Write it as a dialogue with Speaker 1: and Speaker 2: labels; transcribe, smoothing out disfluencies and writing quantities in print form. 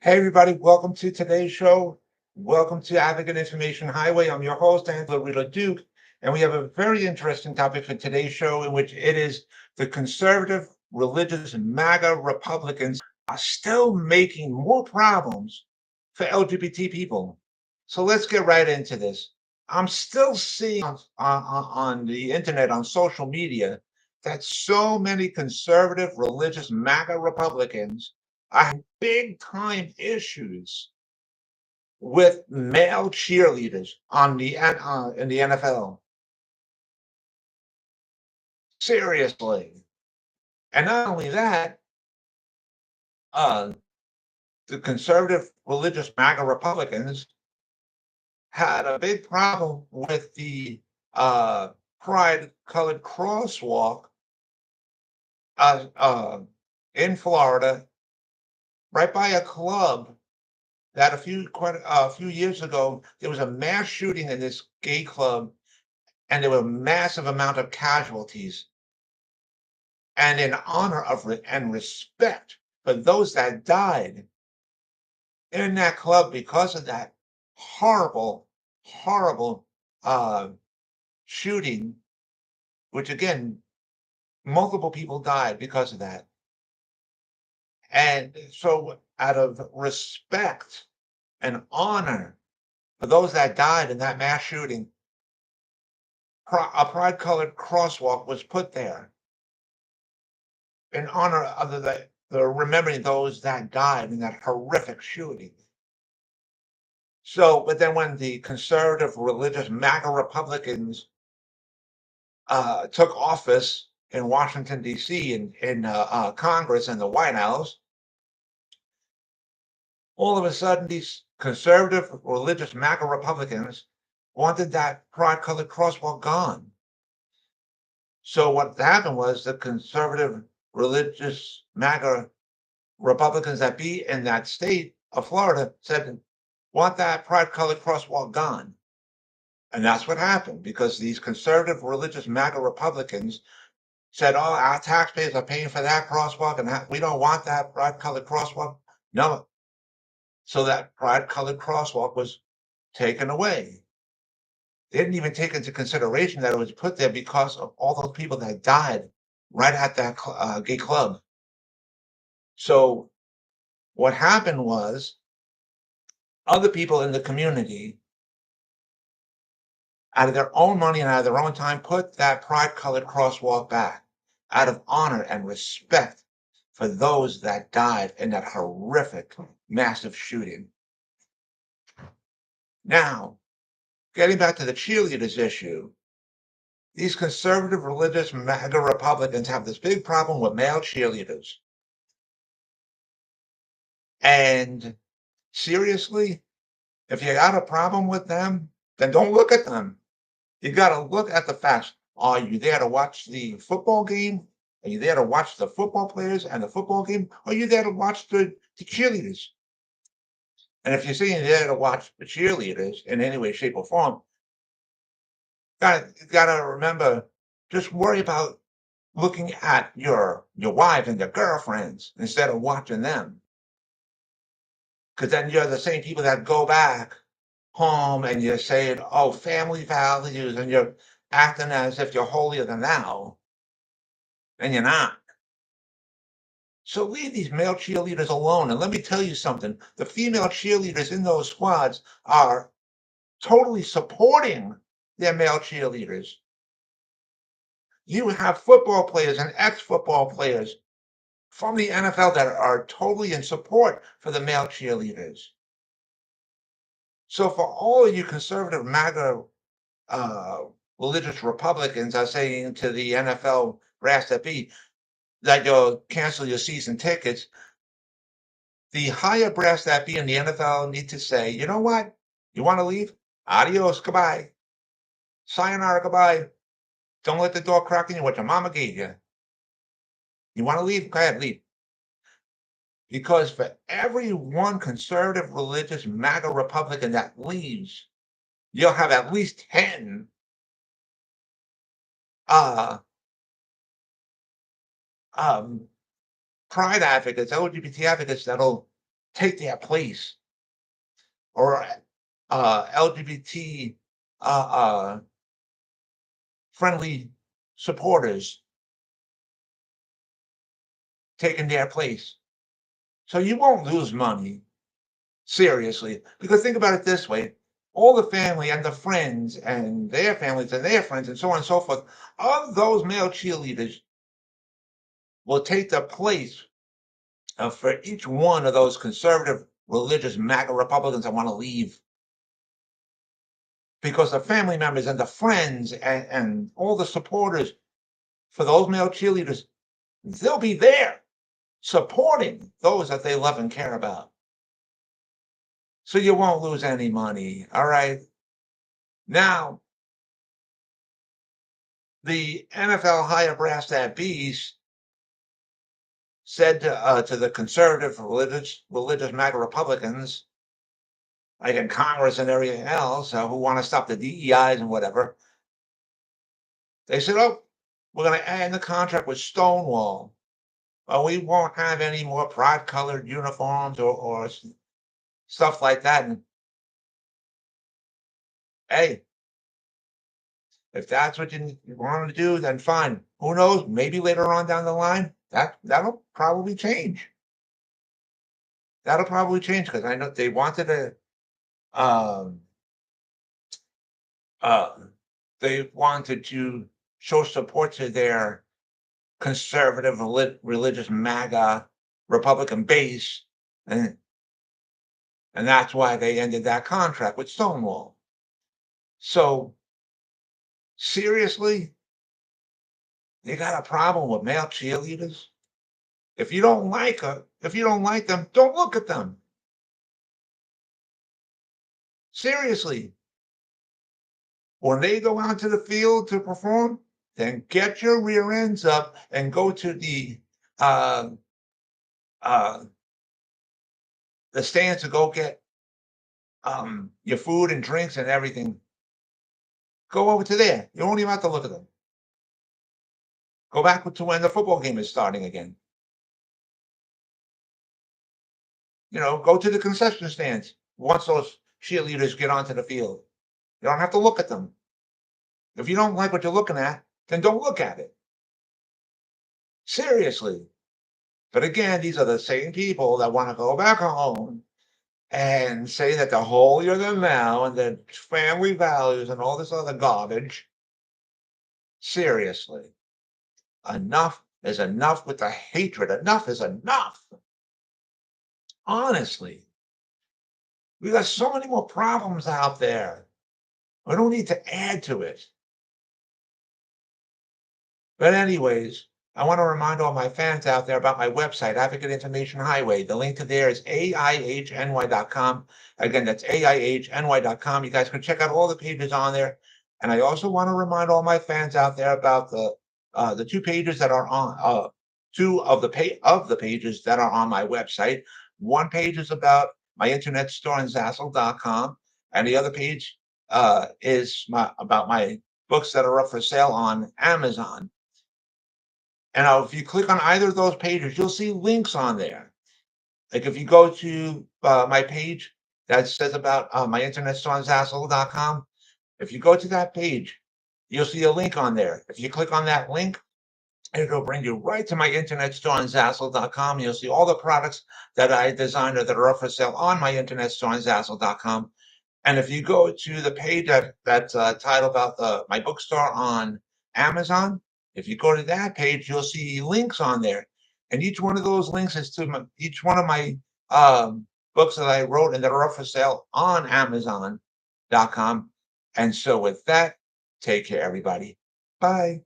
Speaker 1: Hey, everybody, welcome to today's show. Welcome to Advocate Information Highway. I'm your host, Lorito-Duke, and we have a very interesting topic for today's show, in which it is the conservative, religious, MAGA Republicans are still making more problems for LGBT people. So let's get right into this. I'm still seeing on the internet, on social media, that so many conservative, religious, MAGA Republicans are having big time issues with male cheerleaders in the NFL. Seriously. And not only that, uh, the conservative, religious MAGA Republicans had a big problem with the pride colored crosswalk uh, uh, in Florida, right by a club that quite a few years ago there was a mass shooting in this gay club, and there were a massive amount of casualties. And in honor of and respect for those that died in that club because of that horrible, horrible uh, shooting, which again, multiple people died because of that. And so, out of respect and honor for those that died in that mass shooting, a pride colored crosswalk was put there in honor of the remembering those that died in that horrific shooting. So, but then when the conservative, religious MAGA Republicans took office in Washington, D.C., in Congress and the White House, all of a sudden these conservative, religious MAGA Republicans wanted that pride colored crosswalk gone. So what happened was the conservative, religious MAGA Republicans that be in that state of Florida said, want that pride colored crosswalk gone. And that's what happened, because these conservative, religious MAGA Republicans said, oh, our taxpayers are paying for that crosswalk, and we don't want that pride colored crosswalk. No. So that pride colored crosswalk was taken away. They didn't even take into consideration that it was put there because of all those people that died right at that gay club. So what happened was other people in the community, out of their own money and out of their own time, put that pride colored crosswalk back out of honor and respect for those that died in that horrific, massive shooting. Now, getting back to the cheerleaders issue, these conservative, religious, MAGA Republicans have this big problem with male cheerleaders. And seriously, if you got a problem with them, then don't look at them. You got to look at the facts. Are you there to watch the football game? Are you there to watch the football players and the football game? Or are you there to watch the cheerleaders? And if you're saying you're there to watch the cheerleaders in any way, shape, or form, gotta remember, just worry about looking at your wife and your girlfriends instead of watching them. Because then you're the same people that go back home and you're saying, oh, family values, and you're acting as if you're holier than thou, and you're not. So leave these male cheerleaders alone. And let me tell you something, the female cheerleaders in those squads are totally supporting their male cheerleaders. You have football players and ex-football players from the NFL that are totally in support for the male cheerleaders. So for all of you conservative MAGA uh, religious Republicans are saying to the NFL brass that be that you'll cancel your season tickets, the higher brass that be in the NFL need to say, you know what? You want to leave? Adios, goodbye. Sayonara, goodbye. Don't let the door crack in you what your mama gave you. You want to leave? Go ahead, leave. Because for every one conservative, religious, MAGA Republican that leaves, you'll have at least 10 uh, um, pride advocates, LGBT advocates that'll take their place, or LGBT friendly supporters taking their place. So you won't lose money, seriously. Because think about it this way, all the family and the friends and their families and their friends and so on and so forth of those male cheerleaders will take the place for each one of those conservative, religious MAGA Republicans that want to leave. Because the family members and the friends and all the supporters for those male cheerleaders, they'll be there supporting those that they love and care about. So you won't lose any money. All right. Now, the NFL higher brass at beast said to the conservative religious MAGA Republicans, like in Congress and everything else, who want to stop the DEIs and whatever, they said, "Oh, we're going to end the contract with Stonewall. We won't have any more pride-colored uniforms or stuff like that." And hey, if that's what you want to do, then fine. Who knows? Maybe later on down the line, that'll probably change. That'll probably change because I know they wanted to. Um, uh, they wanted to show support to their conservative religious MAGA Republican base, and that's why they ended that contract with Stonewall. So seriously, you got a problem with male cheerleaders? If you don't like them, don't look at them. Seriously, when they go out to the field to perform, then get your rear ends up and go to uh, uh, the stands to go get your food and drinks and everything. Go over to there. You don't even have to look at them. Go back to when the football game is starting again. Go to the concession stands once those cheerleaders get onto the field. You don't have to look at them. If you don't like what you're looking at, then don't look at it. Seriously. But again, these are the same people that want to go back home and say that the holier than thou and the family values and all this other garbage. Seriously. Enough is enough with the hatred. Enough is enough. Honestly. We got so many more problems out there. We don't need to add to it. But anyways, I want to remind all my fans out there about my website, Advocate Information Highway. The link to there is AIHNY.com. Again, that's AIHNY.com. You guys can check out all the pages on there. And I also want to remind all my fans out there about the two pages that are on two of the pages that are on my website. One page is about my internet store in Zazzle.com, and the other page is about my books that are up for sale on Amazon. And if you click on either of those pages, you'll see links on there. Like if you go to my page that says about my internet store on Zazzle.com, if you go to that page, you'll see a link on there. If you click on that link, it'll bring you right to my internet store on Zazzle.com. You'll see all the products that I designed or that are up for sale on my internet store on Zazzle.com. And if you go to the page that's titled about my bookstore on Amazon, if you go to that page, you'll see links on there. And each one of those links is to each one of my books that I wrote and that are up for sale on Amazon.com. And so with that, take care, everybody. Bye.